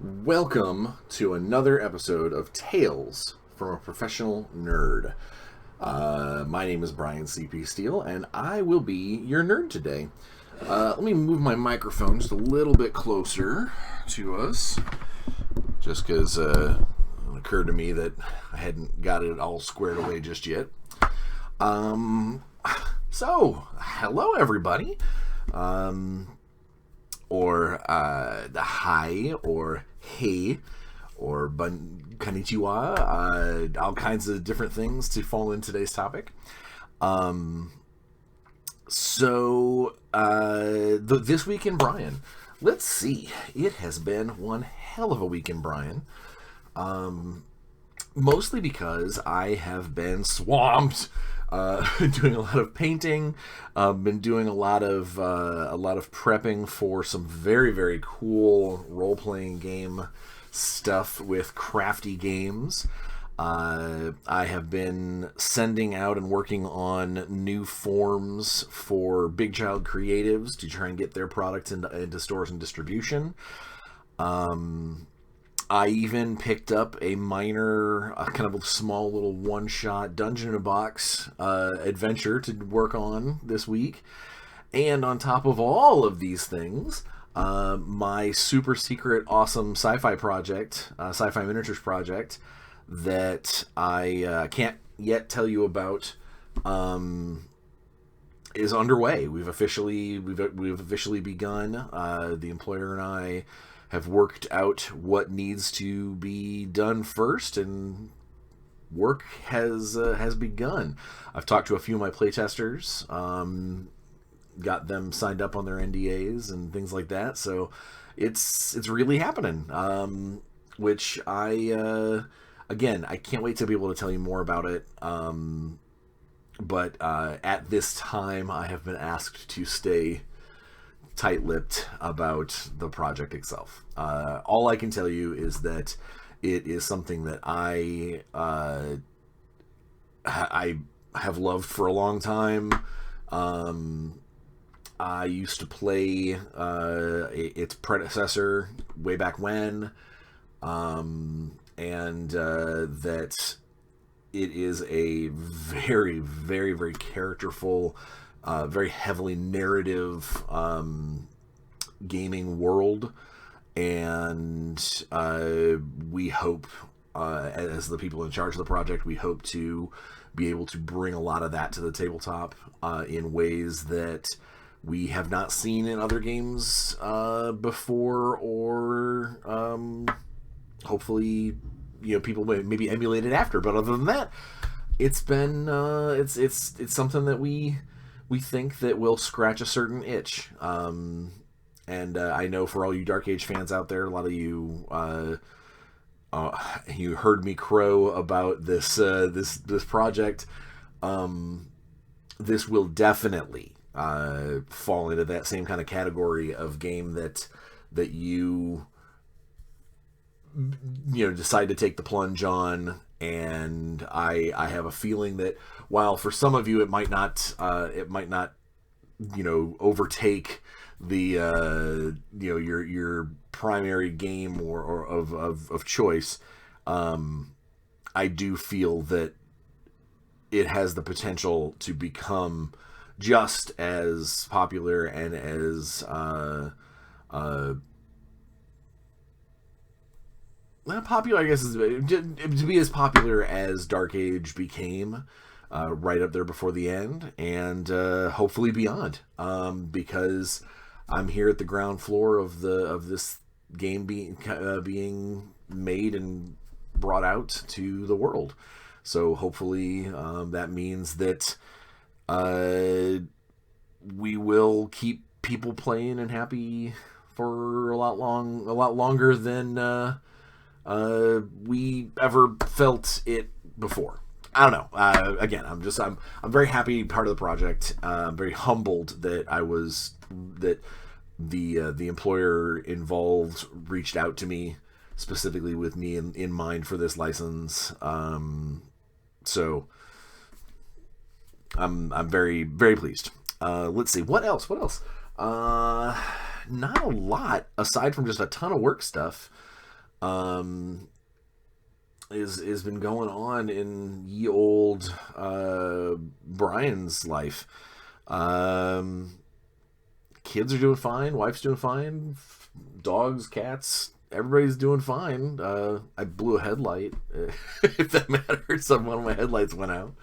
Welcome to another episode of Tales from a Professional Nerd. My name is Bryan CP Steele, and I will be your nerd today. Let me move my microphone just a little bit closer to us, just because it occurred to me that I hadn't got it all squared away just yet. So, hello everybody. Or hi, or hey, or konnichiwa, all kinds of different things to fall in today's topic. This week in Bryan, let's see. It has been one hell of a week in Bryan. Mostly because I have been swamped. Doing a lot of painting, been doing a lot of prepping for some very, very cool role-playing game stuff with Crafty Games. I have been sending out and working on new forms for Big Child Creatives to try and get their products into stores and distribution. I even picked up a minor, kind of a small little one-shot dungeon-in-a-box adventure to work on this week. And on top of all of these things, my super secret awesome sci-fi project, sci-fi miniatures project, that I can't yet tell you about, is underway. We've officially begun. The employer and I have worked out what needs to be done first, and work has begun. I've talked to a few of my playtesters, got them signed up on their NDAs and things like that. So it's really happening. Which I can't wait to be able to tell you more about it. But at this time, I have been asked to stay tight-lipped about the project itself. All I can tell you is that it is something that I have loved for a long time. I used to play its predecessor way back when, and that it is a very, very, very characterful, very heavily narrative gaming world, and we hope, as the people in charge of the project, we hope to be able to bring a lot of that to the tabletop in ways that we have not seen in other games before, or hopefully, people maybe emulate it after. But other than that, it's been it's something that we think that will scratch a certain itch. And I know for all you Dark Age fans out there, a lot of you you heard me crow about this project. This will definitely fall into that same kind of category of game that you decide to take the plunge on. And I have a feeling that while for some of you it might not overtake the your primary game or of choice, I do feel that it has the potential to become just as popular and as not popular, I guess, to be as popular as Dark Age became, right up there before the end, and hopefully beyond. Because I'm here at the ground floor of this game being made and brought out to the world. So hopefully that means that we will keep people playing and happy for a lot longer than we ever felt it before. I don't know. Again, I'm very happy part of the project. I'm very humbled that the employer involved reached out to me specifically with me in mind for this license. So I'm very, very pleased. Let's see, what else? Not a lot aside from just a ton of work stuff. is been going on in ye old Bryan's life. Um, Kids are doing fine. Wife's doing fine. Dogs, cats, everybody's doing fine. I blew a headlight, if that matters. One of my headlights went out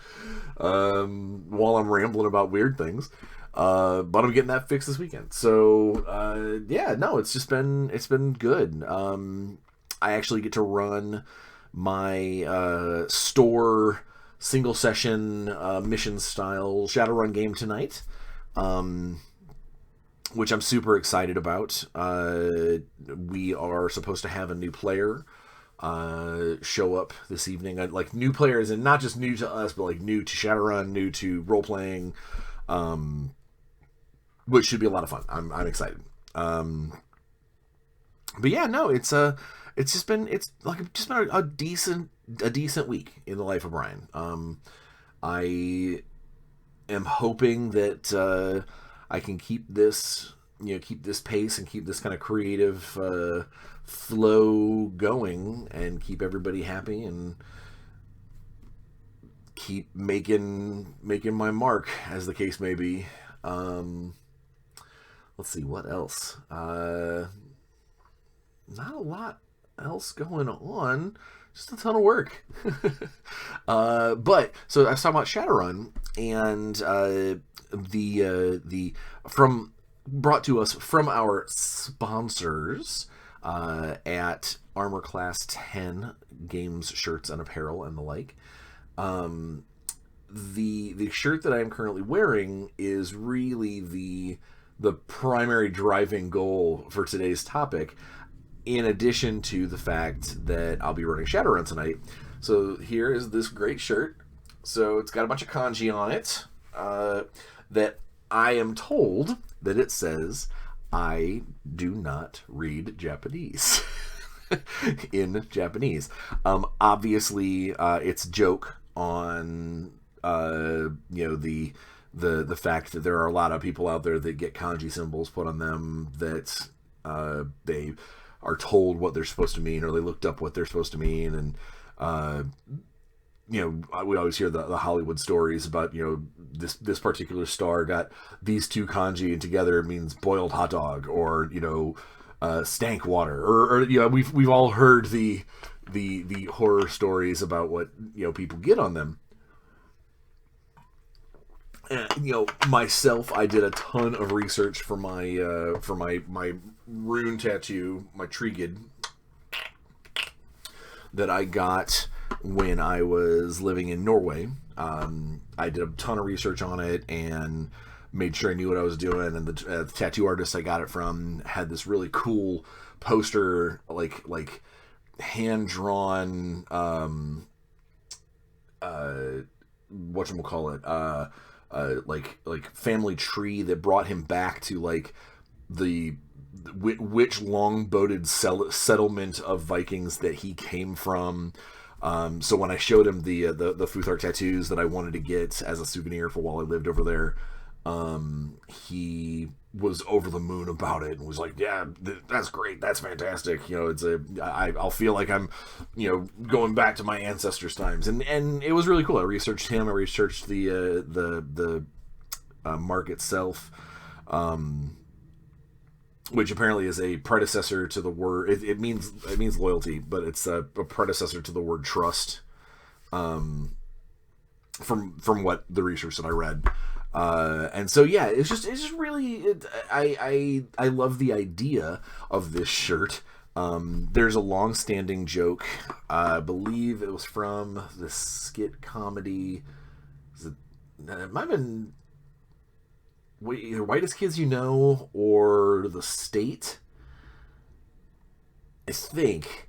while I'm rambling about weird things. But I'm getting that fixed this weekend. So yeah, no, it's been good. I actually get to run my store single session mission style Shadowrun game tonight. Which I'm super excited about. We are supposed to have a new player show up this evening. Like new players, and not just new to us, but like new to Shadowrun, new to role playing, which should be a lot of fun. I'm excited. But yeah, no, it's just been a decent week in the life of Bryan. I am hoping that I can keep this pace and keep this kind of creative flow going and keep everybody happy and keep making my mark, as the case may be. Let's see, what else? Not a lot else going on. Just a ton of work. But so I was talking about Shadowrun, and the from brought to us from our sponsors at Armor Class 10 Games, Shirts, and Apparel, and the like. The shirt that I am currently wearing is really the primary driving goal for today's topic, in addition to the fact that I'll be running Shadowrun tonight. So here is this great shirt. So it's got a bunch of kanji on it that I am told that it says, "I do not read Japanese." In Japanese. Obviously, it's a joke on the fact that there are a lot of people out there that get kanji symbols put on them that they are told what they're supposed to mean, or they looked up what they're supposed to mean, and we always hear the Hollywood stories about this particular star got these two kanji and together it means boiled hot dog, or stank water, or we've all heard the horror stories about what people get on them. Myself, I did a ton of research for my rune tattoo, my Trigid, that I got when I was living in Norway. I did a ton of research on it and made sure I knew what I was doing. And the tattoo artist I got it from had this really cool poster, like hand drawn, whatchamacallit, like family tree that brought him back to like which long-boated settlement of Vikings that he came from. So when I showed him the Futhark tattoos that I wanted to get as a souvenir for while I lived over there, he was over the moon about it and was like, "Yeah, that's great, that's fantastic." I'll feel like I'm, going back to my ancestors' times, and it was really cool. I researched him. I researched the mark itself, which apparently is a predecessor to the word. It means loyalty, but it's a predecessor to the word trust. From what the research that I read. And so yeah, it's just really I love the idea of this shirt. There's a long-standing joke. I believe it was from the skit comedy. It might have been either Whitest Kids You Know or The State, I think.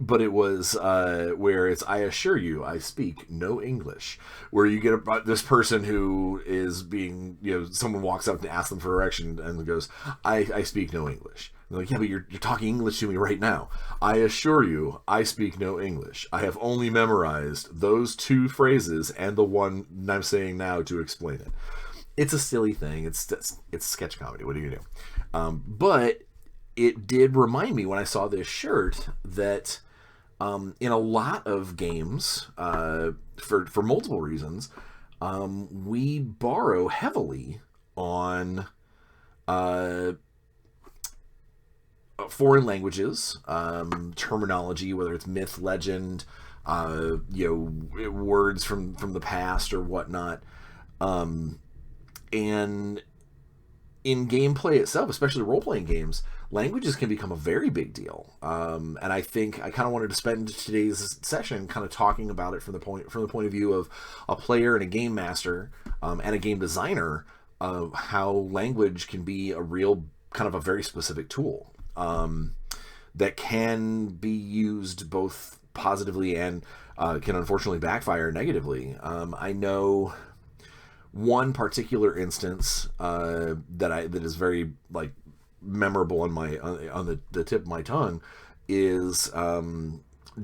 But it was where it's, "I assure you, I speak no English." Where you get this person who is being, someone walks up and asks them for direction and goes, I speak no English. And they're like, "Yeah, but you're talking English to me right now." "I assure you, I speak no English. I have only memorized those two phrases and the one I'm saying now to explain it." It's a silly thing. It's sketch comedy. What do you do? But it did remind me when I saw this shirt that in a lot of games, for multiple reasons, we borrow heavily on foreign languages, terminology, whether it's myth, legend, words from the past or whatnot, and in gameplay itself, especially role-playing games, languages can become a very big deal. And I think I kind of wanted to spend today's session kind of talking about it from the point of view of a player and a game master, and a game designer, of how language can be a real kind of a very specific tool, that can be used both positively and can unfortunately backfire negatively. I know one particular instance that is very like memorable on the tip of my tongue is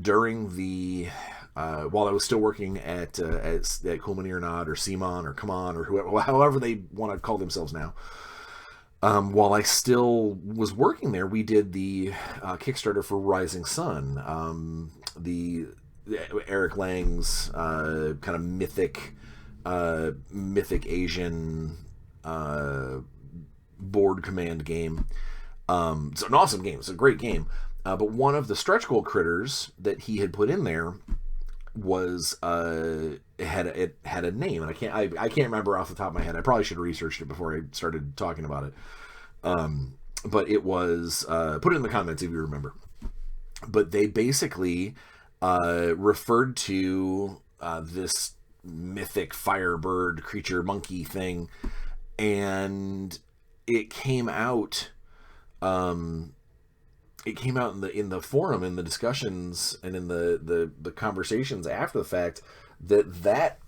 during the while I was still working at Kulmanir or Simon or Kaman or whoever, however they want to call themselves now. While I still was working there, we did the Kickstarter for Rising Sun, the Eric Lang's kind of mythic Asian board command game. It's an awesome game. It's a great game. But one of the stretch goal critters that he had put in there was it had a name, and I can't remember off the top of my head. I probably should have researched it before I started talking about it. But it was put it in the comments if you remember. But they basically referred to this mythic firebird creature monkey thing, and it came out in the forum, in the discussions, and in the conversations after the fact, that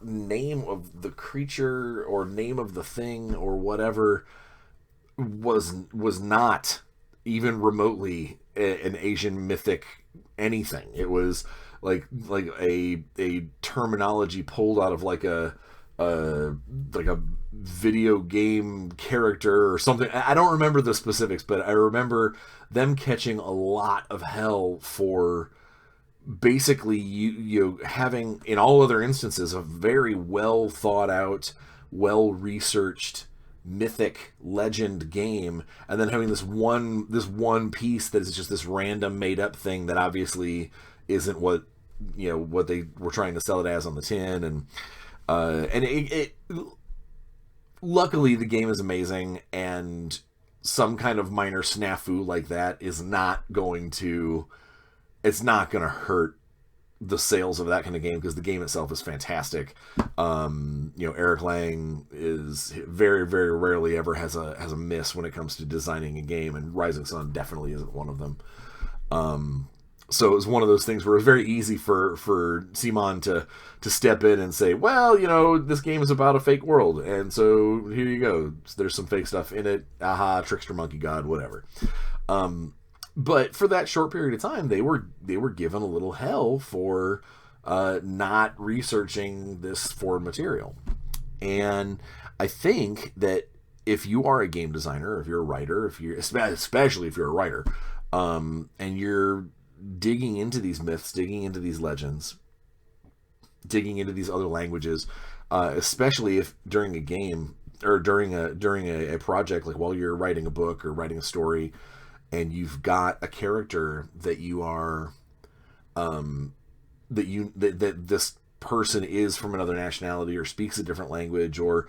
name of the creature or name of the thing or whatever was not even remotely an Asian mythic anything. It was like a terminology pulled out of like a video game character or something. I don't remember the specifics, but I remember them catching a lot of hell for basically you having, in all other instances, a very well thought out, well researched mythic legend game, and then having this one piece that is just this random made up thing that obviously isn't what they were trying to sell it as on the tin. And it luckily the game is amazing, and some kind of minor snafu like that is not going to hurt the sales of that kind of game, because the game itself is fantastic. Eric Lang is very, very rarely ever has a miss when it comes to designing a game, and Rising Sun definitely isn't one of them. So it was one of those things where it was very easy for Simon to step in and say, well, this game is about a fake world, and so here you go. There's some fake stuff in it. Aha, trickster monkey god, whatever. But for that short period of time, they were given a little hell for not researching this foreign material. And I think that if you are a game designer, if you're a writer, especially if you're a writer, and you're digging into these myths, digging into these legends, digging into these other languages, especially if during a game or during a project, like while you're writing a book or writing a story, and you've got a character that you are that this person is from another nationality or speaks a different language, or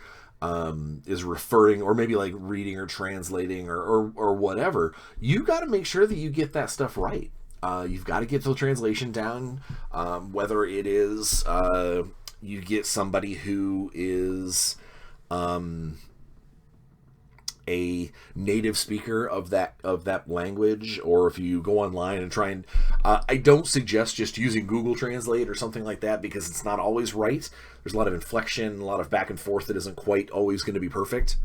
is referring, or maybe like reading or translating or whatever, you got to make sure that you get that stuff right. You've got to get the translation down, whether it is you get somebody who is a native speaker of that language, or if you go online and try and I don't suggest just using Google Translate or something like that, because it's not always right. There's a lot of inflection, a lot of back and forth that isn't quite always going to be perfect.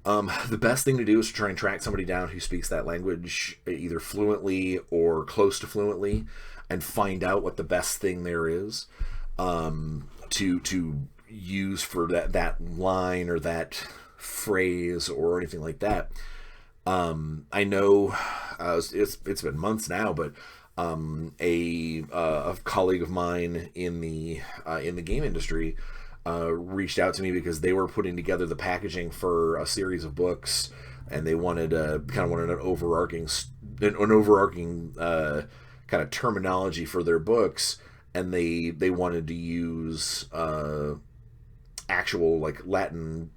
The best thing to do is to try and track somebody down who speaks that language either fluently or close to fluently, and find out what the best thing there is to use for that line or that phrase or anything like that. I know it's been months now, but a colleague of mine in the game industry reached out to me because they were putting together the packaging for a series of books, and they wanted kind of wanted an overarching kind of terminology for their books, and they wanted to use actual like Latin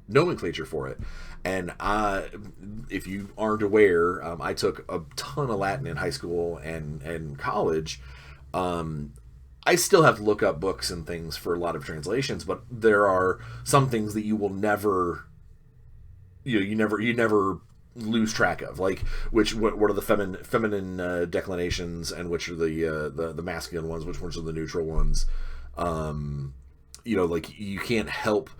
nomenclature for it. And if you aren't aware, I took a ton of Latin in high school and college. Um, I still have to look up books and things for a lot of translations, but there are some things that you will never, you never lose track of, like what are the feminine declinations, and which are the masculine ones, which ones are the neutral ones. Um, like you can't help.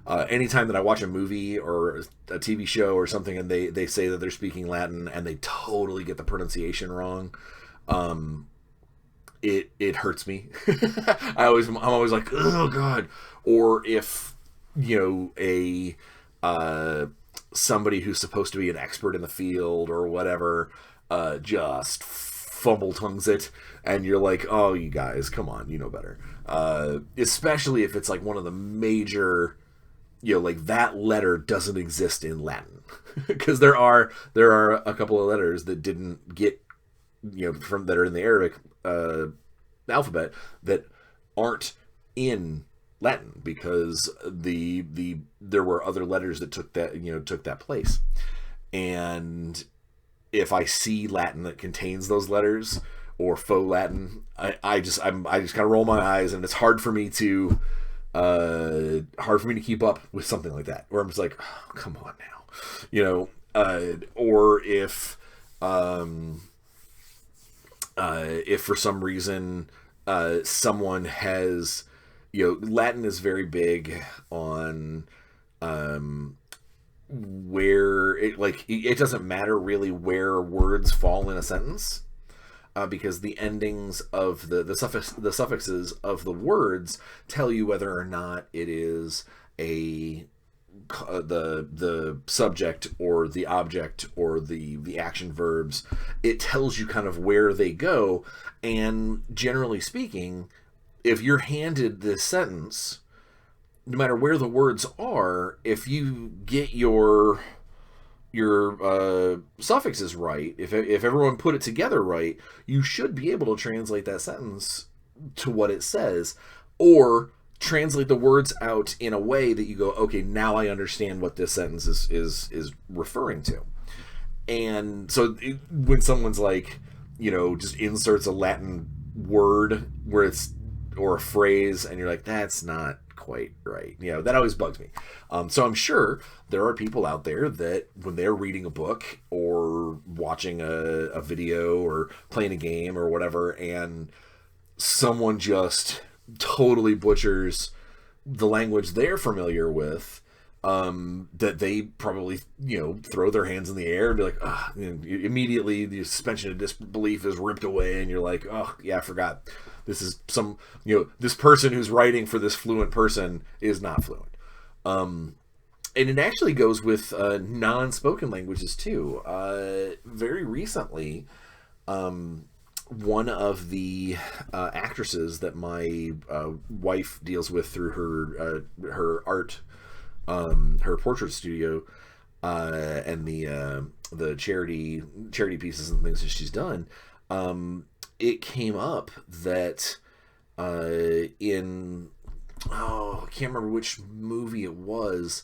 Anytime that I watch a movie or a TV show or something, and they say that they're speaking Latin and they totally get the pronunciation wrong, um, it hurts me. I'm always like, oh god. Or if a somebody who's supposed to be an expert in the field or whatever just fumble tongues it, and you're like, oh, you guys, come on, you know better. Especially if it's like one of the major, like that letter doesn't exist in Latin, because there are a couple of letters that didn't get, from that are in the Arabic alphabet that aren't in Latin, because there were other letters that took that place. And if I see Latin that contains those letters, or faux Latin, I just kind of roll my eyes, and it's hard for me to keep up with something like that. Where I'm just like, oh, come on now, or if for some reason someone has, Latin is very big on where it doesn't matter really where words fall in a sentence, because the endings of the suffixes of the words tell you whether or not it is the subject or the object or the action verbs. It tells you kind of where they go, and generally speaking, if you're handed this sentence, no matter where the words are, if you get your suffixes right, if everyone put it together right, you should be able to translate that sentence to what it says, or translate the words out in a way that you go, okay, now I understand what this sentence is referring to. And so when someone's like, just inserts a Latin word where it's, or a phrase, and you're like, that's not quite right, that always bugs me. So I'm sure there are people out there that when they're reading a book or watching a video or playing a game or whatever, and someone just totally butchers the language they're familiar with, that they probably throw their hands in the air and be like, ah, immediately the suspension of disbelief is ripped away, and you're like, oh yeah, I forgot. This is this person who's writing for this fluent person is not fluent. And it actually goes with non-spoken languages too. Very recently, one of the actresses that my wife deals with through her art, her portrait studio, and the charity pieces and things that she's done, it came up that I can't remember which movie it was,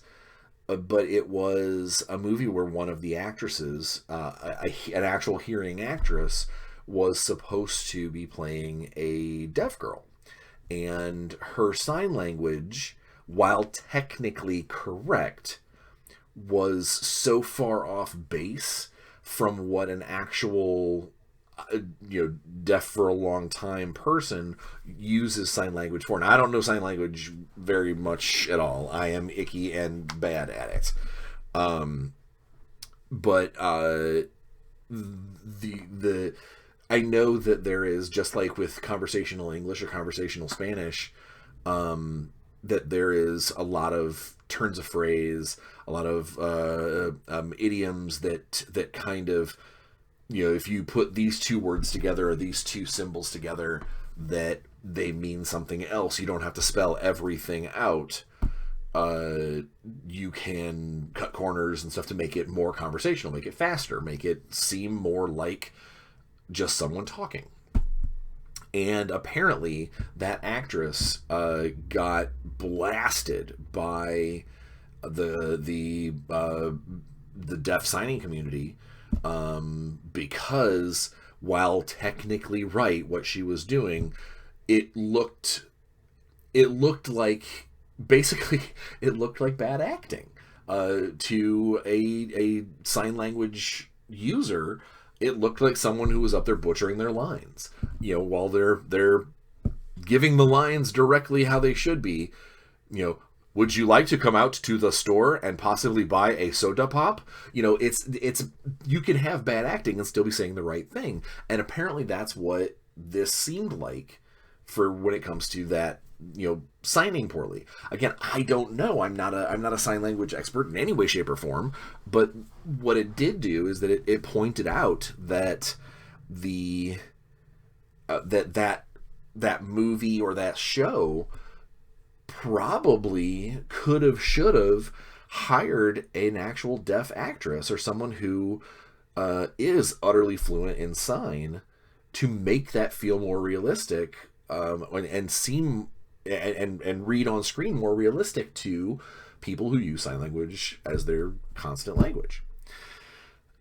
but it was a movie where one of the actresses, an actual hearing actress, was supposed to be playing a deaf girl, and her sign language, while technically correct, was so far off base from what an actual deaf for a long time person uses sign language for. And I don't know sign language very much at all. I am icky and bad at it. But the I know that there is, just like with conversational English or conversational Spanish, that there is a lot of turns of phrase, a lot of idioms that kind of, if you put these two words together or these two symbols together, that they mean something else. You don't have to spell everything out. You can cut corners and stuff to make it more conversational, make it faster, make it seem more like just someone talking. And apparently that actress got blasted by the deaf signing community, because while technically right what she was doing, it looked like, basically it looked like bad acting to a sign language user. It looked like someone who was up there butchering their lines, while they're giving the lines directly how they should be. Would you like to come out to the store and possibly buy a soda pop? It's you can have bad acting and still be saying the right thing. And apparently that's what this seemed like for when it comes to that, signing poorly. Again, I don't know. I'm not a sign language expert in any way, shape, or form. But what it did do is that it pointed out that that movie or that show probably should have hired an actual deaf actress or someone who is utterly fluent in sign to make that feel more realistic, and seem and read on screen more realistic to people who use sign language as their constant language.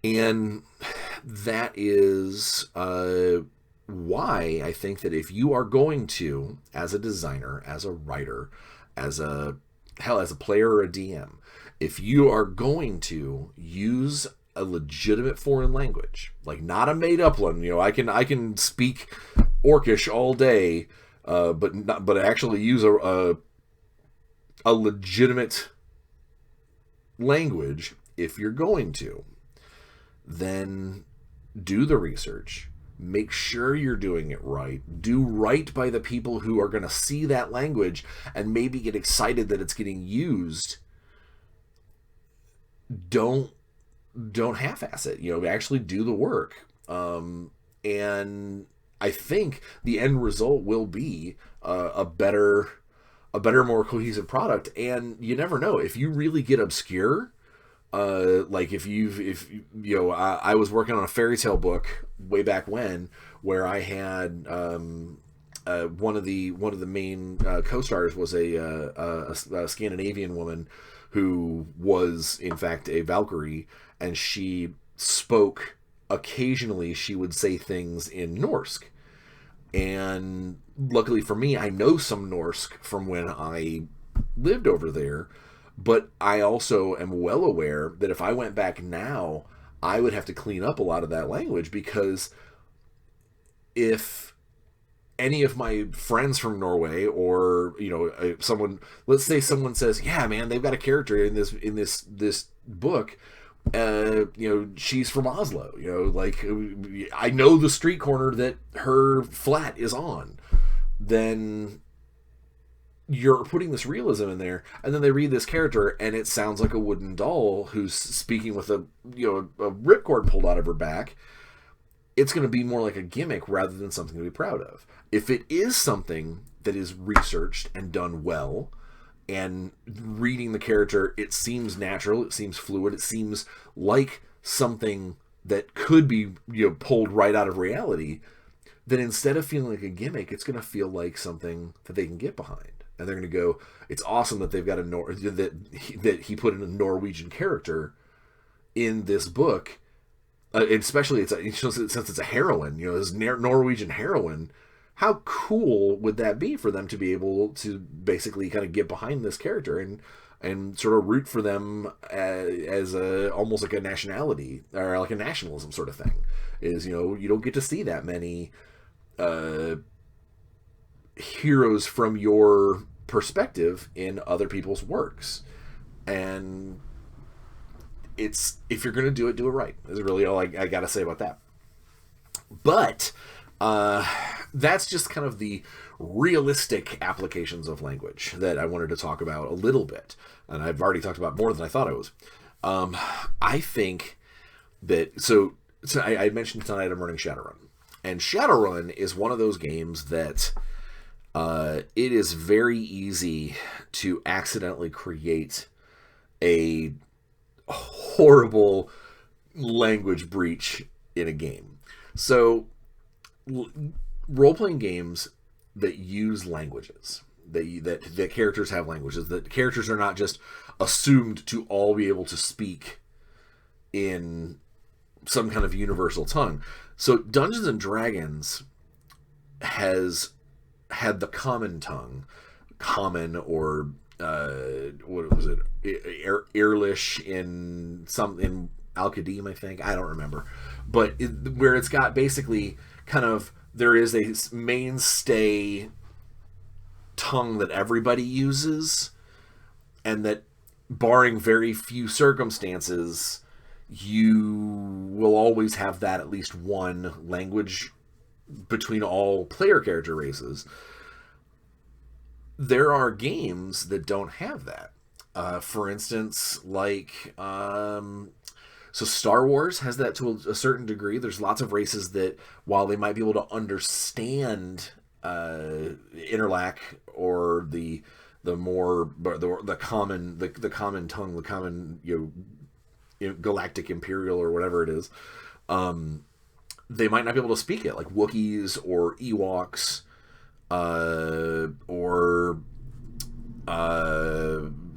And that is why I think that if you are going to, as a designer, as a writer, as a player or a DM, if you are going to use a legitimate foreign language, like not a made up one, I can speak Orcish all day, but actually use a legitimate language. If you're going to, then do the research. Make sure you're doing it right. Do right by the people who are going to see that language and maybe get excited that it's getting used. Don't half-ass it. Actually do the work. And I think the end result will be a better, more cohesive product. And you never know, if you really get obscure. Like I was working on a fairy tale book way back when, where I had one of the main co-stars was a Scandinavian woman who was in fact a Valkyrie, and she spoke occasionally. She would say things in Norse, and luckily for me, I know some Norse from when I lived over there. But I also am well aware that if I went back now, I would have to clean up a lot of that language, because if any of my friends from Norway, or someone, let's say someone says, "Yeah, man, they've got a character in this book, she's from Oslo, like I know the street corner that her flat is on," then you're putting this realism in there, and then they read this character and it sounds like a wooden doll who's speaking with a ripcord pulled out of her back. It's going to be more like a gimmick rather than something to be proud of. If it is something that is researched and done well, and reading the character, it seems natural, it seems fluid, it seems like something that could be pulled right out of reality, then instead of feeling like a gimmick, it's going to feel like something that they can get behind. And they're going to go, it's awesome that they've got that he put in a Norwegian character in this book, especially since it's a heroine, this Norwegian heroine. How cool would that be for them to be able to basically kind of get behind this character and sort of root for them as almost like a nationality, or like a nationalism sort of thing? Is you don't get to see that many heroes from your perspective in other people's works. And if you're going to do it right. Is really all I got to say about that. But that's just kind of the realistic applications of language that I wanted to talk about a little bit, and I've already talked about more than I thought I was. I think that so I mentioned tonight I'm running Shadowrun, and Shadowrun is one of those games that it is very easy to accidentally create a horrible language breach in a game. So role-playing games that use languages, that characters have languages, that characters are not just assumed to all be able to speak in some kind of universal tongue. So Dungeons and Dragons has had the common tongue, common, or what was it, Earlish in Al-Qadim, I think, I don't remember, but where it's got basically kind of, there is a mainstay tongue that everybody uses, and that, barring very few circumstances, you will always have that at least one language between all player character races. There are games that don't have that. For instance, like so Star Wars has that to a certain degree. There's lots of races that, while they might be able to understand Interlac or the common tongue, the common galactic imperial or whatever it is, they might not be able to speak it, like Wookiees or Ewoks, or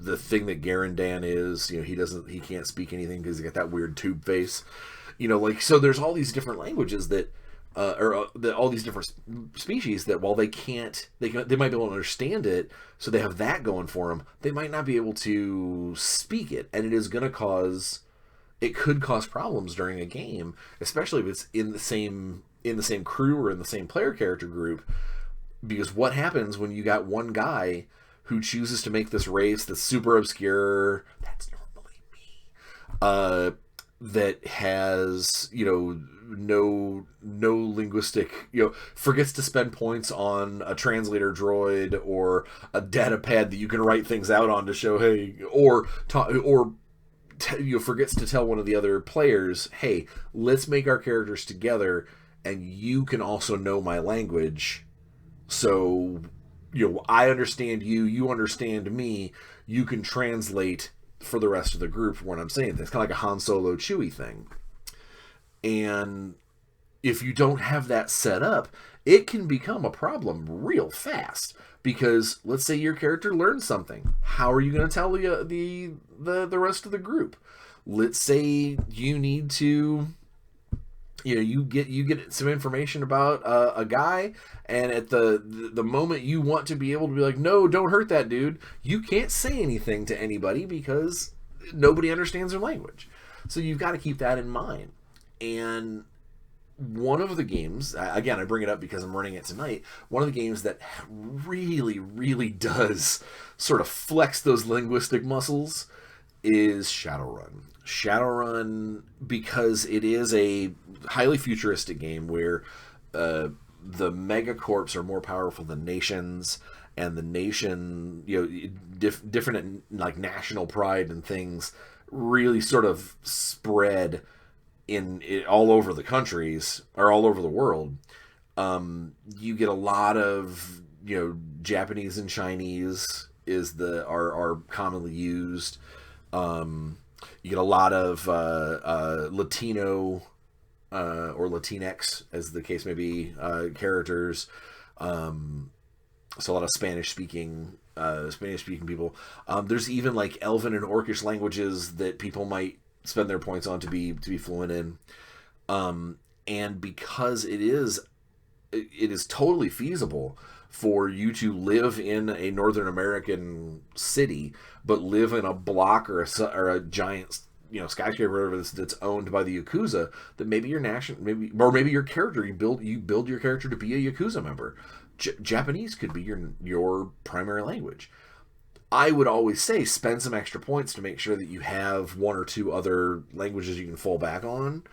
the thing that Garandan is. He can't speak anything because he's got that weird tube face. So there's all these different languages that, all these different species that, while they might be able to understand it, so they have that going for them, they might not be able to speak it, and it could cause problems during a game, especially if it's in the same crew or in the same player character group. Because what happens when you got one guy who chooses to make this race that's super obscure, that's normally me, that has, no linguistic, forgets to spend points on a translator droid or a data pad that you can write things out on to show, hey, forgets to tell one of the other players, hey, let's make our characters together, and you can also know my language. So, I understand you, you understand me, you can translate for the rest of the group when I'm saying things. Kind of like a Han Solo Chewie thing. And if you don't have that set up, it can become a problem real fast. Because let's say your character learns something. How are you going to tell the rest of the group? Let's say you need to... you get some information about a guy, and at the moment you want to be able to be like, no, don't hurt that dude, you can't say anything to anybody because nobody understands their language. So you've got to keep that in mind. And one of the games, again, I bring it up because I'm running it tonight, one of the games that really, really does sort of flex those linguistic muscles is Shadowrun. Shadowrun, because it is a highly futuristic game where the megacorps are more powerful than nations, and the nation, different like national pride and things really sort of spread all over the countries, or all over the world. You get a lot of Japanese and Chinese are commonly used. You get a lot of Latino or Latinx, as the case may be, characters. So a lot of Spanish-speaking people. There's even like Elven and Orcish languages that people might spend their points on to be fluent in. And because it is totally feasible for you to live in a Northern American city, but live in a block or a giant skyscraper that's owned by the Yakuza, that maybe your maybe your character, you build your character to be a Yakuza member. Japanese could be your primary language. I would always say spend some extra points to make sure that you have one or two other languages you can fall back on,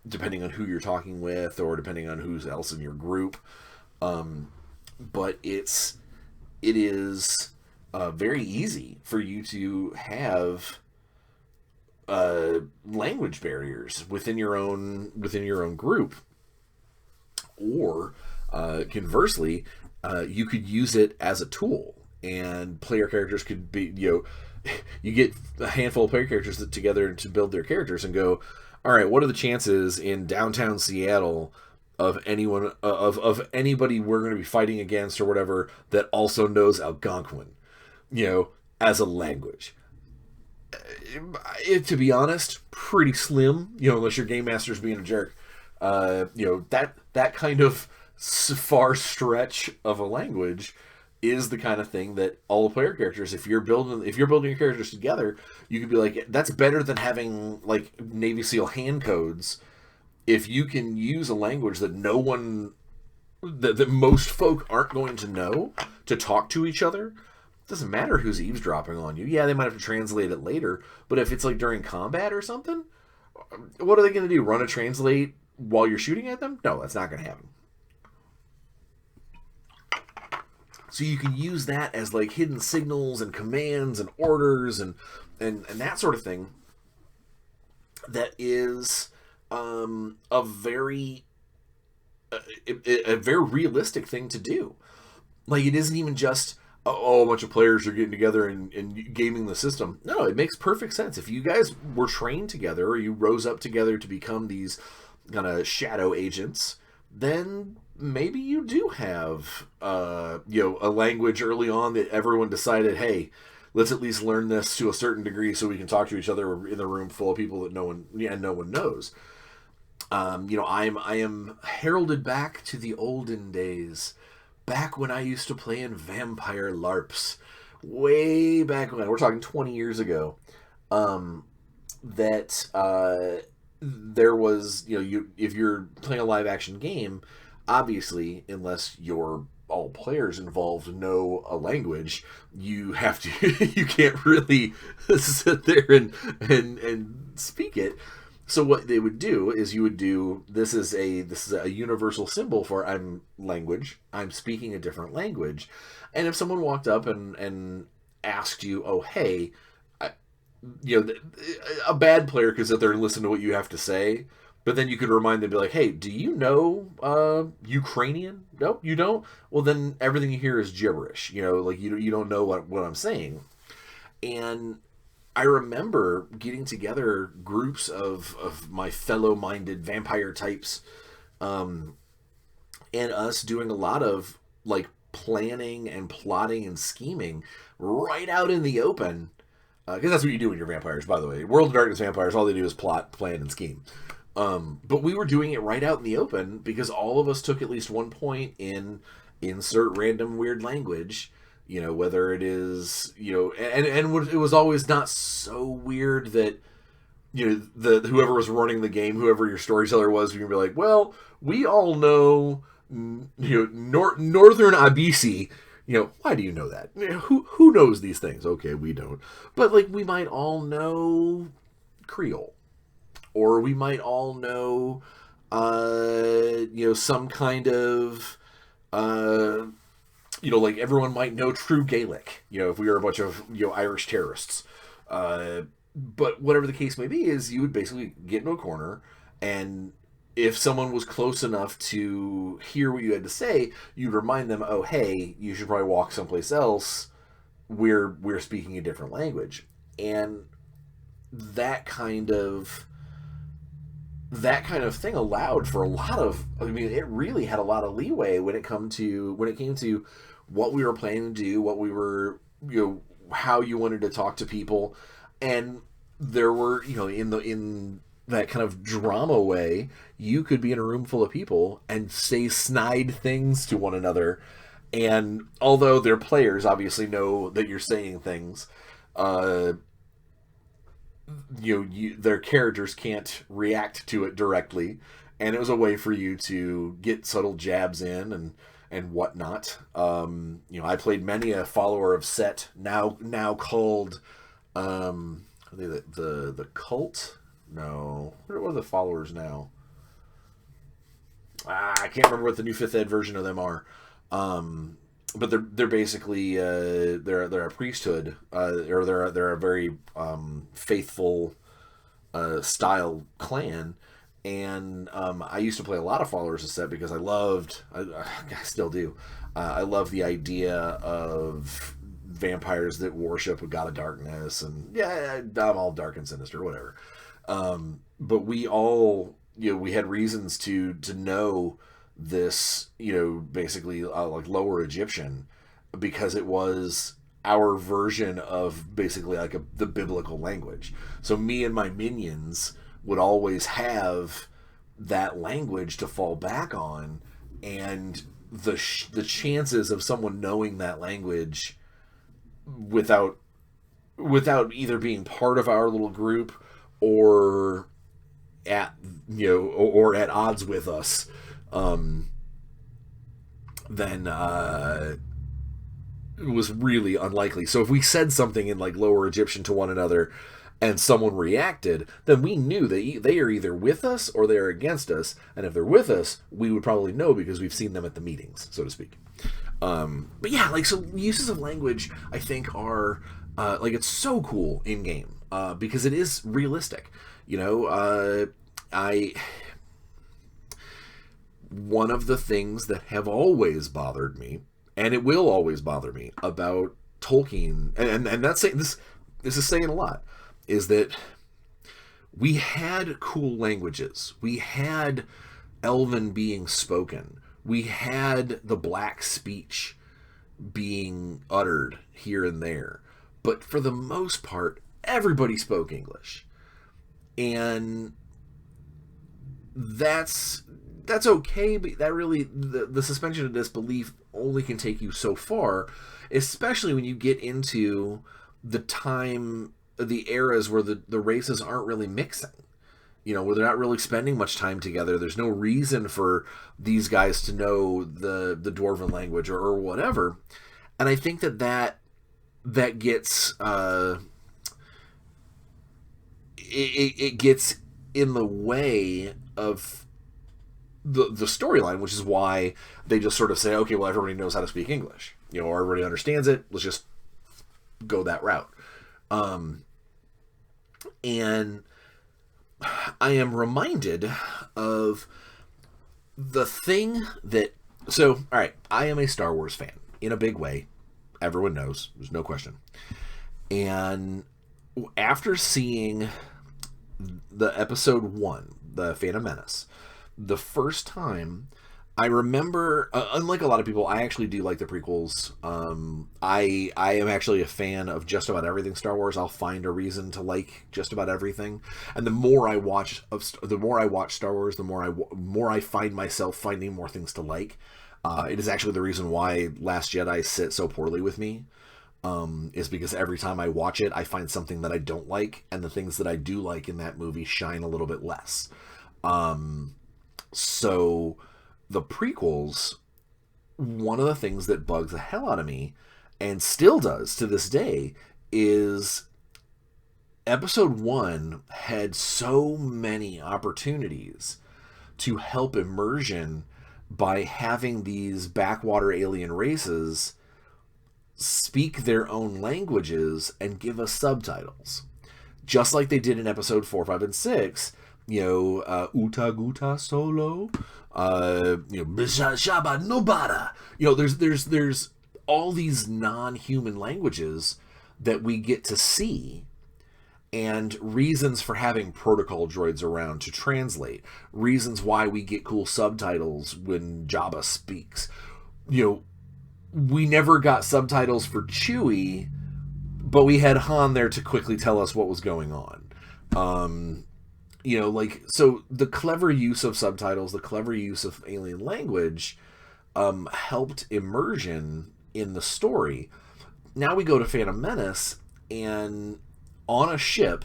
depending on who you're talking with or depending on who's else in your group. But it is very easy for you to have language barriers within your own group, or conversely, you could use it as a tool, and player characters could be, you get a handful of player characters together to build their characters and go, all right, what are the chances in downtown Seattle of anyone of anybody we're going to be fighting against or whatever that also knows Algonquin, as a language? To be honest, pretty slim. Unless your game master's being a jerk. That kind of far stretch of a language is the kind of thing that all the player characters, if you're building your characters together, you could be like, that's better than having like Navy SEAL hand codes. If you can use a language that that most folk aren't going to know to talk to each other, it doesn't matter who's eavesdropping on you. Yeah, they might have to translate it later, but if it's like during combat or something, what are they going to do? Run a translate while you're shooting at them? No, that's not going to happen. So you can use that as like hidden signals and commands and orders and that sort of thing. That is a very realistic thing to do. Like, it isn't even just, oh, a bunch of players are getting together and gaming the system. No, it makes perfect sense. If you guys were trained together, or you rose up together to become these kind of shadow agents, then maybe you do have a language early on that everyone decided, hey, let's at least learn this to a certain degree so we can talk to each other in a room full of people that no one knows. I am heralded back to the olden days, back when I used to play in vampire LARPs, way back when. We're talking 20 years ago. There was, if you're playing a live action game, obviously, unless all players involved know a language, you have to you can't really sit there and speak it. So what they would do is this is a universal symbol for I'm speaking a different language. And if someone walked up and asked you, oh, hey, a bad player could sit there and listen to what you have to say, but then you could remind them, be like, hey, do you know Ukrainian? Nope, you don't? Well, then everything you hear is gibberish. Like you don't know what I'm saying. And I remember getting together groups of my fellow-minded vampire types, and us doing a lot of like planning and plotting and scheming right out in the open. Because that's what you do when you're vampires, by the way. World of Darkness vampires, all they do is plot, plan, and scheme. But we were doing it right out in the open because all of us took at least one point in insert random weird language, whether it is, and it was always not so weird that, whoever was running the game, whoever your storyteller was, you can be like, well, we all know, Northern Abisi. Why do you know that? Who knows these things? Okay, we don't. But like, we might all know Creole, or we might all know, some kind of, like everyone might know true Gaelic. If we were a bunch of Irish terrorists. But whatever the case may be, is you would basically get into a corner, and if someone was close enough to hear what you had to say, you'd remind them, oh, hey, you should probably walk someplace else. We're speaking a different language. And that kind of thing allowed for a lot of, it really had a lot of leeway when it came to what we were planning to do, what we were, how you wanted to talk to people. And there were, in that kind of drama way, you could be in a room full of people and say snide things to one another. And although their players obviously know that you're saying things, their characters can't react to it directly. And it was a way for you to get subtle jabs in and whatnot. I played many a follower of Set, now called the cult. No, what are the followers now? I can't remember what the new fifth ed version of them are. But they're basically they're a priesthood, or they're a very faithful style clan. And I used to play a lot of Followers of Set because I still do. I love the idea of vampires that worship a god of darkness, and yeah, I'm all dark and sinister, whatever. But we all, we had reasons to know this, basically like Lower Egyptian, because it was our version of basically like the biblical language. So me and my minions would always have that language to fall back on, and the chances of someone knowing that language without either being part of our little group or at or at odds with us, then it was really unlikely. So if we said something in like Lower Egyptian to one another and someone reacted, then we knew that they are either with us or they are against us. And if they're with us, we would probably know because we've seen them at the meetings, so to speak. But yeah, like, so uses of language, I think, are like, it's so cool in game because it is realistic. One of the things that have always bothered me, and it will always bother me about Tolkien, and that's saying this is saying a lot, is that we had cool languages. We had Elven being spoken. We had the Black speech being uttered here and there. But for the most part, everybody spoke English. And that's okay, but that really, the suspension of disbelief only can take you so far, especially when you get into the eras where the races aren't really mixing, where they're not really spending much time together. There's no reason for these guys to know the Dwarven language or whatever. And I think that gets it gets in the way of the storyline, which is why they just sort of say, okay, well, everybody knows how to speak English, or everybody understands it. Let's just go that route. And I am reminded of the thing that... So, all right, I am a Star Wars fan in a big way. Everyone knows. There's no question. And after seeing the episode 1, The Phantom Menace, the first time, I remember, unlike a lot of people, I actually do like the prequels. I am actually a fan of just about everything Star Wars. I'll find a reason to like just about everything. And the more I watch Star Wars, the more I find myself finding more things to like. It is actually the reason why Last Jedi sit so poorly with me. Is because every time I watch it, I find something that I don't like, and the things that I do like in that movie shine a little bit less. So the prequels, one of the things that bugs the hell out of me, and still does to this day, is episode 1 had so many opportunities to help immersion by having these backwater alien races speak their own languages and give us subtitles. Just like they did in episode 4, 5, and 6, Uta Guta Solo, Shaba Nobara. There's all these non-human languages that we get to see, and reasons for having protocol droids around to translate, reasons why we get cool subtitles when Jabba speaks. We never got subtitles for Chewie, but we had Han there to quickly tell us what was going on. So the clever use of subtitles, the clever use of alien language, helped immersion in the story. Now we go to Phantom Menace, and on a ship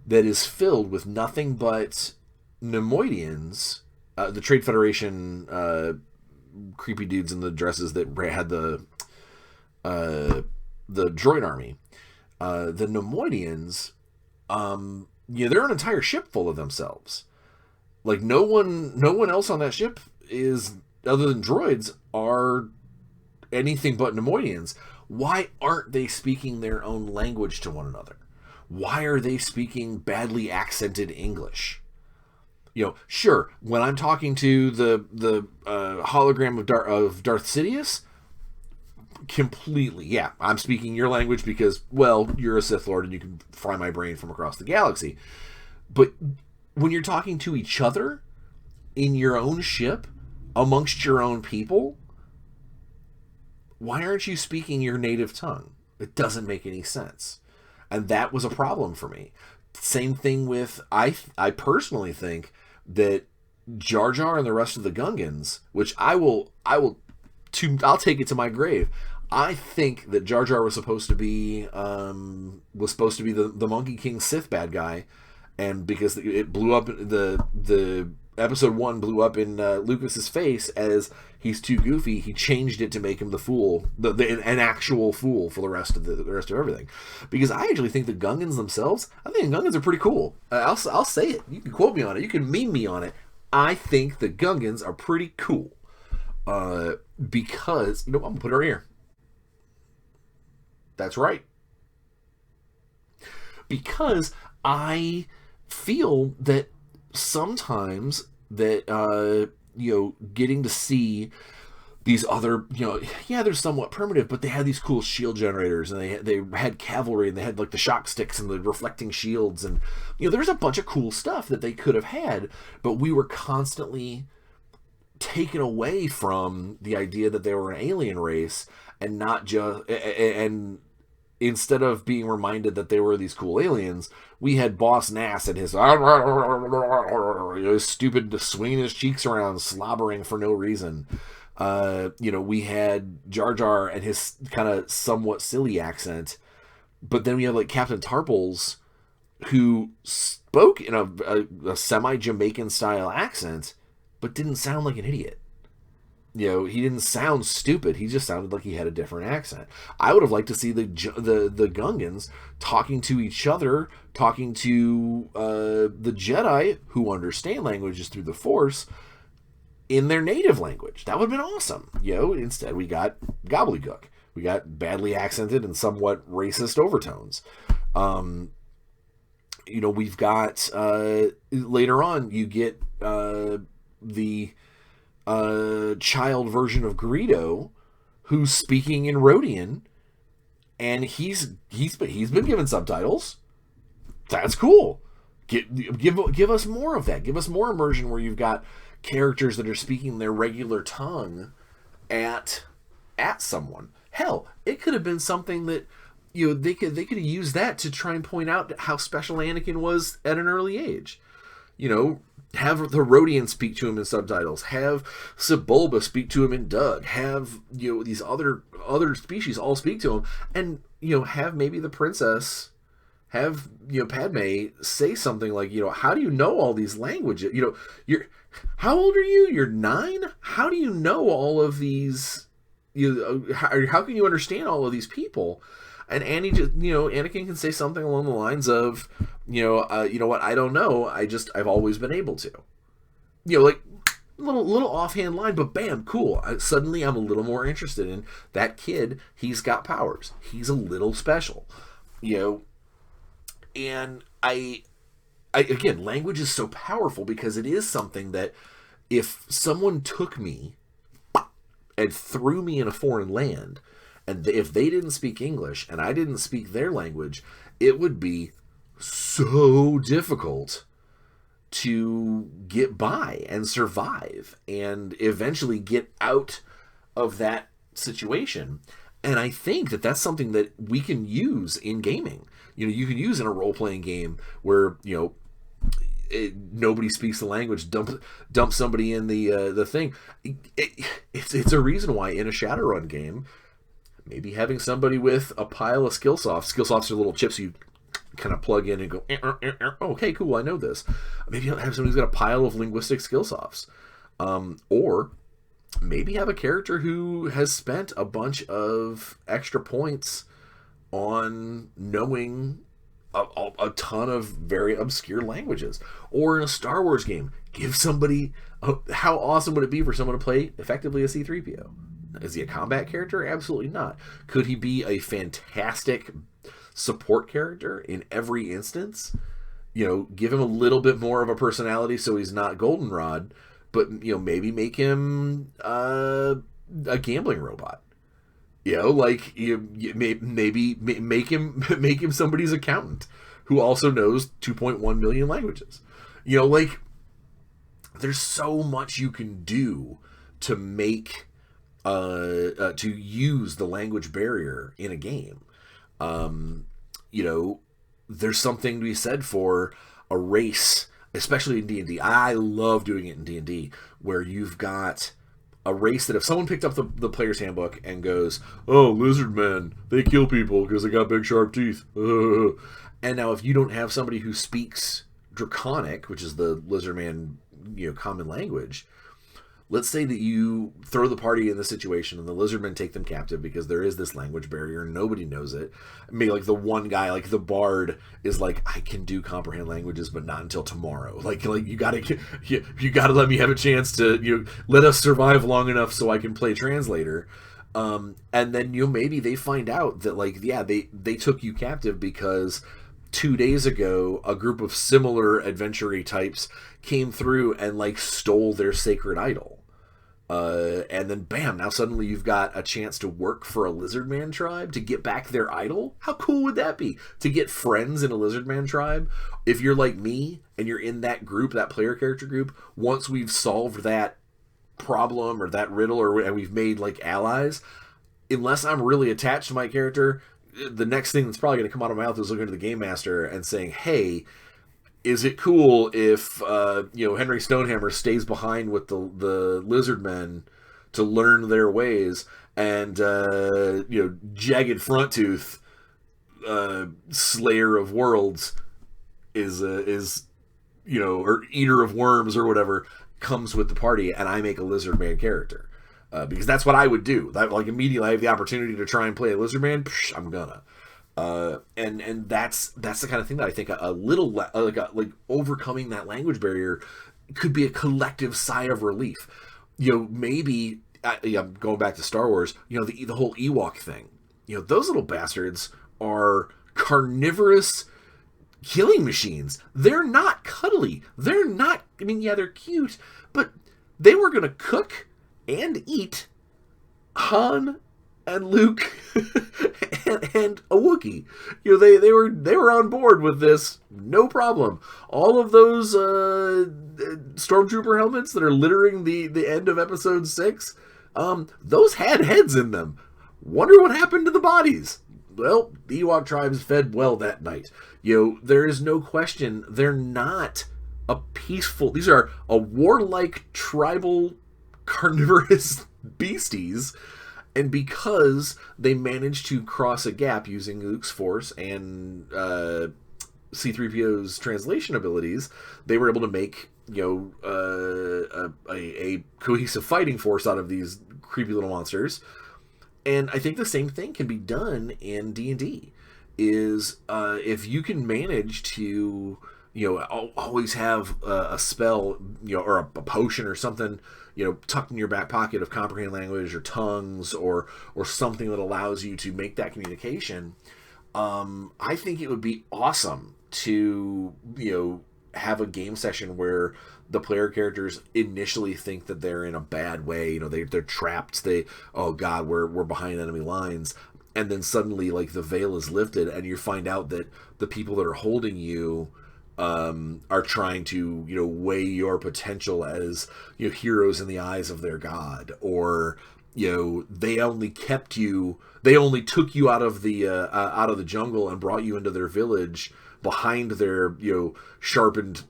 that is filled with nothing but Nemoidians, the Trade Federation creepy dudes in the dresses that had the droid army, the Nemoidians, they're an entire ship full of themselves. Like, no one else on that ship is, other than droids, are anything but Nemoidians. Why aren't they speaking their own language to one another? Why are they speaking badly accented English? Sure, when I'm talking to the hologram of Darth Sidious, completely, yeah, I'm speaking your language because, well, you're a Sith Lord and you can fry my brain from across the galaxy. But when you're talking to each other in your own ship, amongst your own people, why aren't you speaking your native tongue? It doesn't make any sense. And that was a problem for me. Same thing with, I personally think that Jar Jar and the rest of the Gungans, which I'll take it to my grave. I think that Jar Jar was supposed to be the Monkey King Sith bad guy, and because it blew up, the episode 1 blew up in Lucas's face as he's too goofy, he changed it to make him the fool, an actual fool for the rest of everything. Because I actually think the Gungans themselves, I think the Gungans are pretty cool. I'll say it. You can quote me on it. You can meme me on it. I think the Gungans are pretty cool. Because, I'm going to put her here. That's right. Because I feel that sometimes that, getting to see these other, they're somewhat primitive, but they had these cool shield generators, and they had cavalry, and they had like the shock sticks and the reflecting shields, and, there's a bunch of cool stuff that they could have had, but we were constantly taken away from the idea that they were an alien race, and not just, and instead of being reminded that they were these cool aliens, we had Boss Nass and his stupid swinging his cheeks around, slobbering for no reason. We had Jar Jar and his kind of somewhat silly accent, but then we have like Captain Tarples, who spoke in a semi-Jamaican style accent, but didn't sound like an idiot. He didn't sound stupid. He just sounded like he had a different accent. I would have liked to see the Gungans talking to each other, talking to the Jedi, who understand languages through the Force, in their native language. That would have been awesome. Instead we got gobbledygook. We got badly accented and somewhat racist overtones. We've got later on you get the child version of Greedo, who's speaking in Rhodian, and he's been given subtitles. That's cool. Give us more of that. Give us more immersion where you've got characters that are speaking their regular tongue at someone. Hell, it could have been something that they could have used that to try and point out how special Anakin was at an early age. Have the Rhodian speak to him in subtitles. Have Sebulba speak to him in Doug. Have these other species all speak to him, and have maybe the princess, have Padme say something like, how do you know all these languages? How old are you? You're 9. How do you know all of these? How can you understand all of these people? And Annie just, Anakin can say something along the lines of, you know what, I don't know. I've always been able to. Like little offhand line, but bam, cool. Suddenly I'm a little more interested in that kid. He's got powers. He's a little special, and I again, language is so powerful because it is something that if someone took me and threw me in a foreign land, and if they didn't speak English and I didn't speak their language, it would be so difficult to get by and survive and eventually get out of that situation. And I think that that's something that we can use in gaming. You can use in a role-playing game where, nobody speaks the language, dump somebody in the thing. It's a reason why in a Shadowrun game, maybe having somebody with a pile of Skillsofts are little chips you kind of plug in and go, okay, cool, I know this. Maybe have somebody who's got a pile of linguistic Skillsofts. Or maybe have a character who has spent a bunch of extra points on knowing a ton of very obscure languages. Or in a Star Wars game, give somebody... how awesome would it be for someone to play effectively a C-3PO? Is he a combat character? Absolutely not. Could he be a fantastic support character in every instance? Give him a little bit more of a personality so he's not Goldenrod, but, maybe make him a gambling robot. Maybe make him somebody's accountant who also knows 2.1 million languages. There's so much you can do to make to use the language barrier in a game. There's something to be said for a race, especially in D&D. I love doing it in D&D, where you've got a race that if someone picked up the player's handbook and goes, oh, lizard men, they kill people because they got big sharp teeth. And now if you don't have somebody who speaks Draconic, which is the lizard man, common language, let's say that you throw the party in this situation and the lizardmen take them captive because there is this language barrier and nobody knows it. Maybe like the one guy, like the bard, is like, I can do comprehend languages, but not until tomorrow. Like you gotta let me have a chance to let us survive long enough so I can play translator. And then maybe they find out that they took you captive because 2 days ago a group of similar adventure-y types came through and stole their sacred idol. And then bam, now suddenly you've got a chance to work for a Lizardman tribe to get back their idol. How cool would that be? To get friends in a Lizardman tribe? If you're like me and you're in that group, that player character group, once we've solved that problem or that riddle and we've made allies, unless I'm really attached to my character, the next thing that's probably going to come out of my mouth is looking to the game master and saying, hey, is it cool if Henry Stonehammer stays behind with the lizard men to learn their ways, and Jagged Fronttooth, Slayer of Worlds, is or Eater of Worms or whatever, comes with the party, and I make a lizard man character, because that's what I would do. Immediately I have the opportunity to try and play a lizard man, I'm gonna. And that's the kind of thing that I think a little overcoming that language barrier could be a collective sigh of relief. Maybe going back to Star Wars, the whole Ewok thing. Those little bastards are carnivorous killing machines. They're not cuddly. They're not. They're cute, but they were gonna cook and eat Han and Luke and a Wookiee. They were on board with this, no problem. All of those stormtrooper helmets that are littering the end of episode 6, those had heads in them. Wonder what happened to the bodies. Well, the Ewok tribes fed well that night. There is no question they're not a peaceful... These are a warlike, tribal, carnivorous beasties. And because they managed to cross a gap using Luke's Force and C-3PO's translation abilities, they were able to make a cohesive fighting force out of these creepy little monsters. And I think the same thing can be done in D&D. If you can manage to always have a spell or a potion or something tucked in your back pocket of comprehend language or tongues or something that allows you to make that communication, I think it would be awesome to have a game session where the player characters initially think that they're in a bad way. They're trapped. Oh God, we're behind enemy lines, and then suddenly the veil is lifted and you find out that the people that are holding you are trying to weigh your potential as heroes in the eyes of their god, or they only took you out of the jungle and brought you into their village behind their sharpened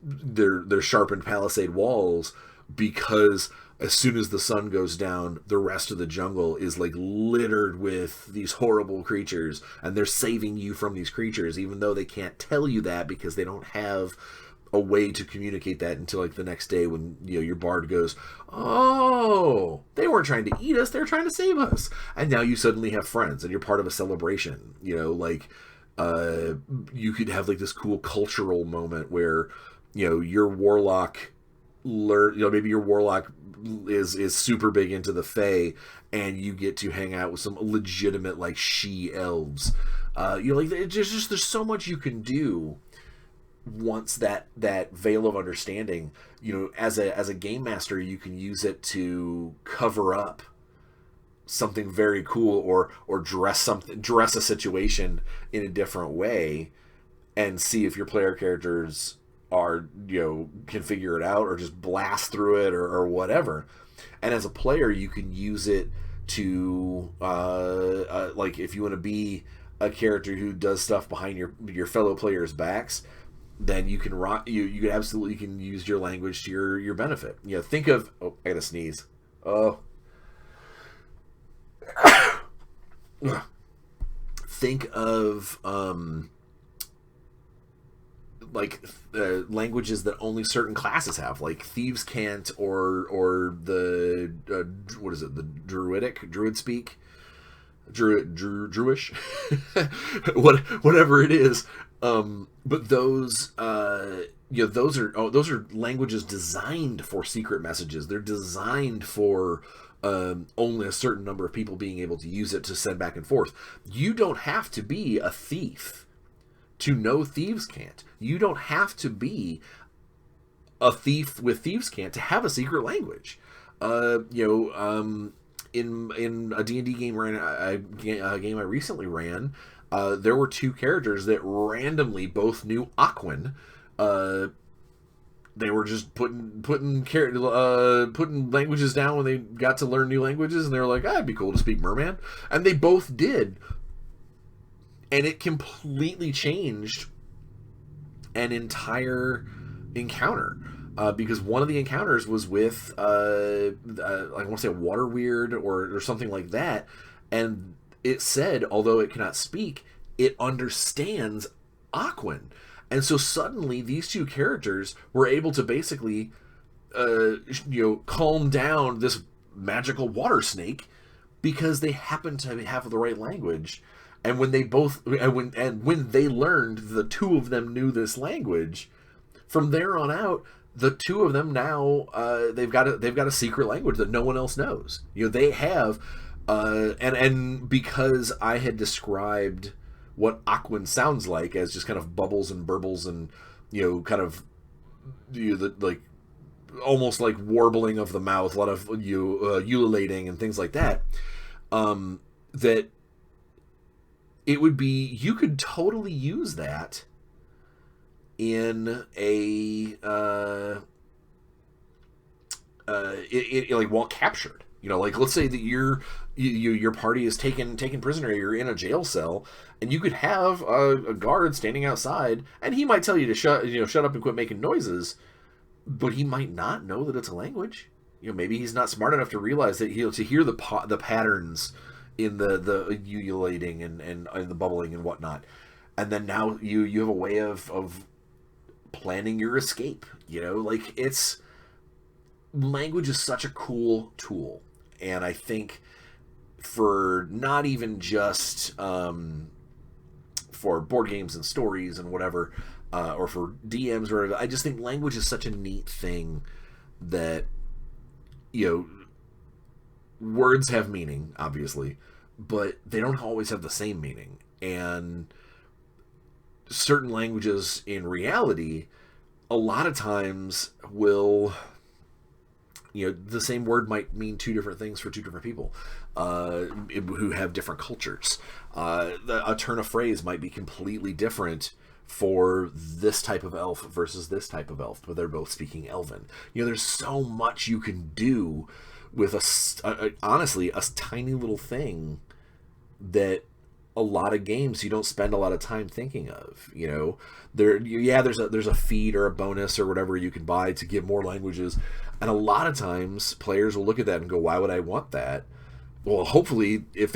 palisade walls, because as soon as the sun goes down, the rest of the jungle is littered with these horrible creatures, and they're saving you from these creatures, even though they can't tell you that because they don't have a way to communicate that until the next day when your bard goes, oh, they weren't trying to eat us, they were trying to save us. And now you suddenly have friends and you're part of a celebration. You could have like this cool cultural moment where, your warlock maybe your warlock is super big into the Fae, and you get to hang out with some legitimate like she elves. Like there's so much you can do once that veil of understanding. As a game master, you can use it to cover up something very cool, or dress a situation in a different way, and see if your player characters can figure it out, or just blast through it, or whatever. And as a player, you can use it to like if you want to be a character who does stuff behind your fellow players' backs, then you can you absolutely can use your language to your benefit. Think of, I gotta sneeze. Oh. Think of languages that only certain classes have, like thieves can't, or the what is it, the druid speak, druish, whatever it is. But those those are languages designed for secret messages. They're designed for only a certain number of people being able to use it to send back and forth. You don't have to be a thief to know thieves can't. You don't have to be a thief with thieves can't to have a secret language. In a D&D game a game I recently ran, there were two characters that randomly both knew Aquan. They were just putting languages down when they got to learn new languages, and they were like, it'd be cool to speak Merman. And they both did. And it completely changed an entire encounter. Because one of the encounters was with, I want to say a water weird or something like that. And it said, although it cannot speak, it understands Aquan. And so suddenly these two characters were able to basically, calm down this magical water snake because they happened to have the right language. And when they learned, the two of them knew this language. From there on out, the two of them now they've got a secret language that no one else knows. They have, and because I had described what Aquan sounds like as just kind of bubbles and burbles and kind of like almost like warbling of the mouth, a lot of ululating and things like that. That it would be, you could totally use that in a like while captured. Like let's say that your party is taken prisoner, you're in a jail cell, and you could have a guard standing outside, and he might tell you to shut up and quit making noises, but he might not know that it's a language. Maybe he's not smart enough to realize that to hear the patterns in the ululating and the bubbling and whatnot. And then now you have a way of planning your escape. Like language is such a cool tool. And I think for not even just for board games and stories and whatever, or for DMs or whatever, I just think language is such a neat thing that, words have meaning, obviously, but they don't always have the same meaning. And certain languages in reality, a lot of times will... the same word might mean two different things for two different people who have different cultures. A turn of phrase might be completely different for this type of elf versus this type of elf, but they're both speaking Elven. There's so much you can do with honestly, a tiny little thing that a lot of games you don't spend a lot of time thinking of. There's a feat or a bonus or whatever you can buy to get more languages, and a lot of times players will look at that and go, why would I want that? Well, hopefully if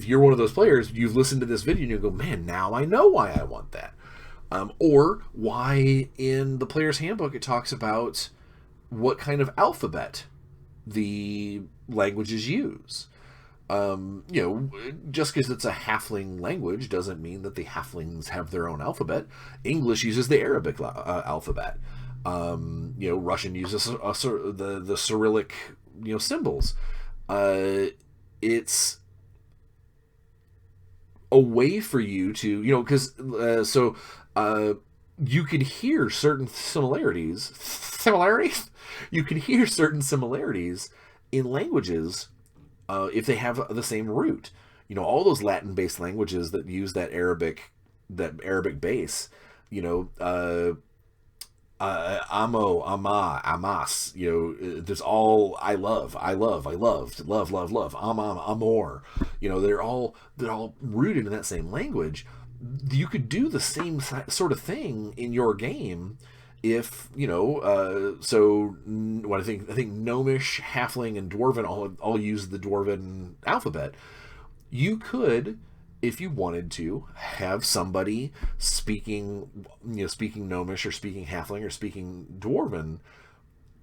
you're one of those players, you've listened to this video and you go, man, now I know why I want that. Or why in the player's handbook it talks about what kind of alphabet the languages use. Just because it's a halfling language doesn't mean that the halflings have their own alphabet. English uses the Arabic alphabet. Russian uses the Cyrillic, symbols. It's a way for you to, because you can hear certain similarities. Similarities? You can hear certain similarities in languages if they have the same root. All those Latin-based languages that use that Arabic base. Amo, ama, amas. There's all I love, I loved, love, love, love, amor. They're all rooted in that same language. You could do the same sort of thing in your game if so what I think Gnomish, Halfling, and Dwarven all use the Dwarven alphabet. You could, if you wanted to, have somebody speaking Gnomish or speaking Halfling or speaking Dwarven,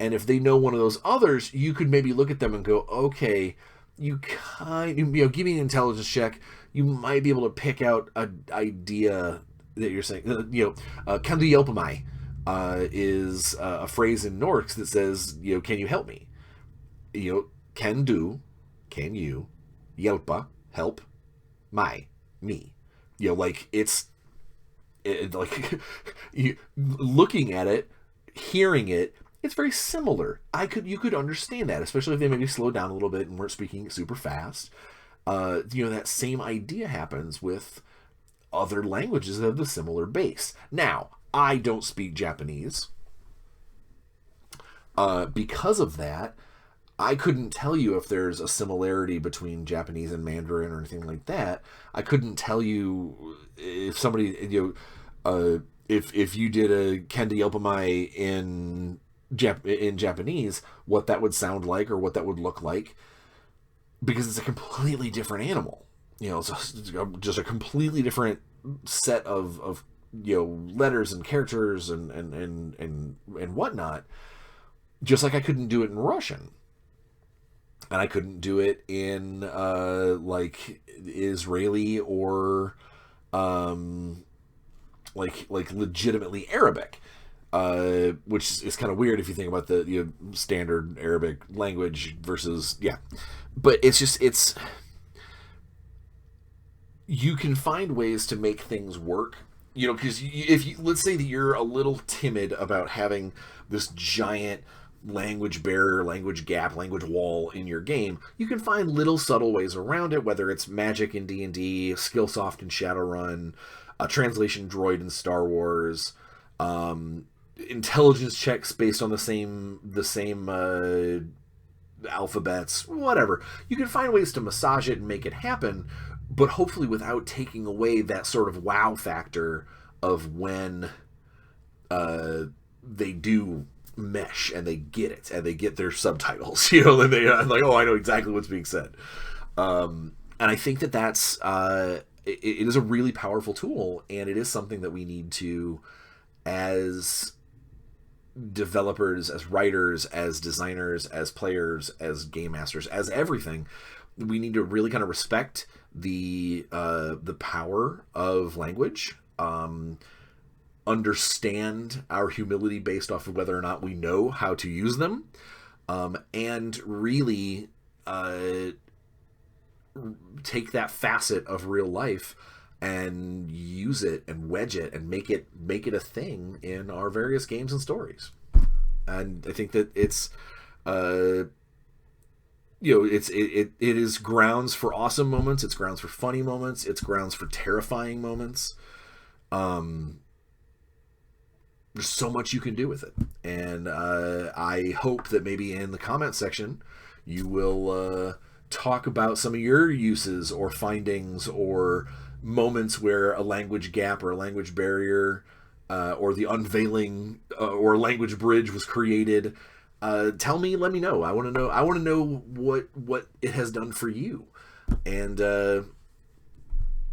and if they know one of those others, you could maybe look at them and go, okay, give me an intelligence check. You might be able to pick out an idea that you're saying. Can du help me? Is a phrase in Norks that says, can you help me? Can you, hjälpa, help, me. Looking at it, hearing it, it's very similar. You could understand that, especially if they maybe slowed down a little bit and weren't speaking super fast. That same idea happens with other languages that have a similar base. Now, I don't speak Japanese. Because of that, I couldn't tell you if there's a similarity between Japanese and Mandarin or anything like that. I couldn't tell you if somebody, if you did a Kendi Yelpamai in Japanese, what that would sound like or what that would look like, because it's a completely different animal. It's just a completely different set of letters and characters and whatnot. Just like I couldn't do it in Russian. And I couldn't do it in like Israeli or like legitimately Arabic, which is kind of weird if you think about the standard Arabic language versus But it's you can find ways to make things work. Because if let's say that you're a little timid about having this giant language barrier, language gap, language wall in your game, you can find little subtle ways around it, whether it's magic in D&D, Skillsoft in Shadowrun, a translation droid in Star Wars, intelligence checks based on the same alphabets, whatever. You can find ways to massage it and make it happen, but hopefully without taking away that sort of wow factor of when they do mesh and they get it and they get their subtitles, and they're like, oh, I know exactly what's being said. And I think that's it is a really powerful tool, and it is something that we need to, as developers, as writers, as designers, as players, as game masters, as everything, we need to really kind of respect the power of language, understand our humility based off of whether or not we know how to use them, and really take that facet of real life and use it and wedge it and make it a thing in our various games and stories. And I think that it's it is grounds for awesome moments, it's grounds for funny moments, it's grounds for terrifying moments. There's so much you can do with it, and I hope that maybe in the comment section you will talk about some of your uses or findings or moments where a language gap or a language barrier or the unveiling or language bridge was created. Tell me, let me know. I want to know what it has done for you, and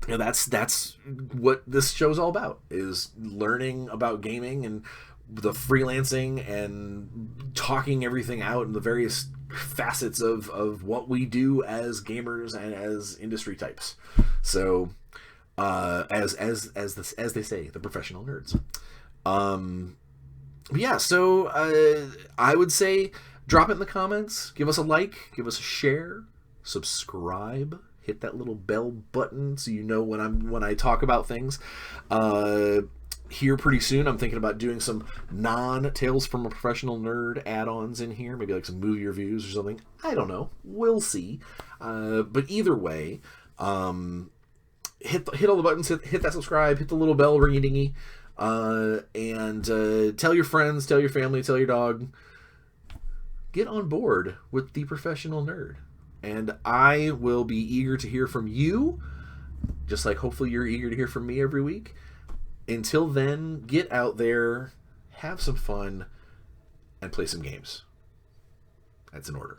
that's what this show's all about, is learning about gaming and the freelancing and talking everything out and the various facets of what we do as gamers and as industry types. So, as they say, the professional nerds. Yeah, so I would say drop it in the comments, give us a like, give us a share, subscribe, hit that little bell button so you know when I talk about things. Here pretty soon, I'm thinking about doing some non-Tales from a Professional Nerd add-ons in here, maybe like some movie reviews or something. I don't know, we'll see. But either way, hit all the buttons, hit that subscribe, hit the little bell ringy dingy. And tell your friends, tell your family, tell your dog, get on board with the Professional Nerd. And I will be eager to hear from you, just like hopefully you're eager to hear from me every week. Until then, get out there, have some fun, and play some games. That's in order.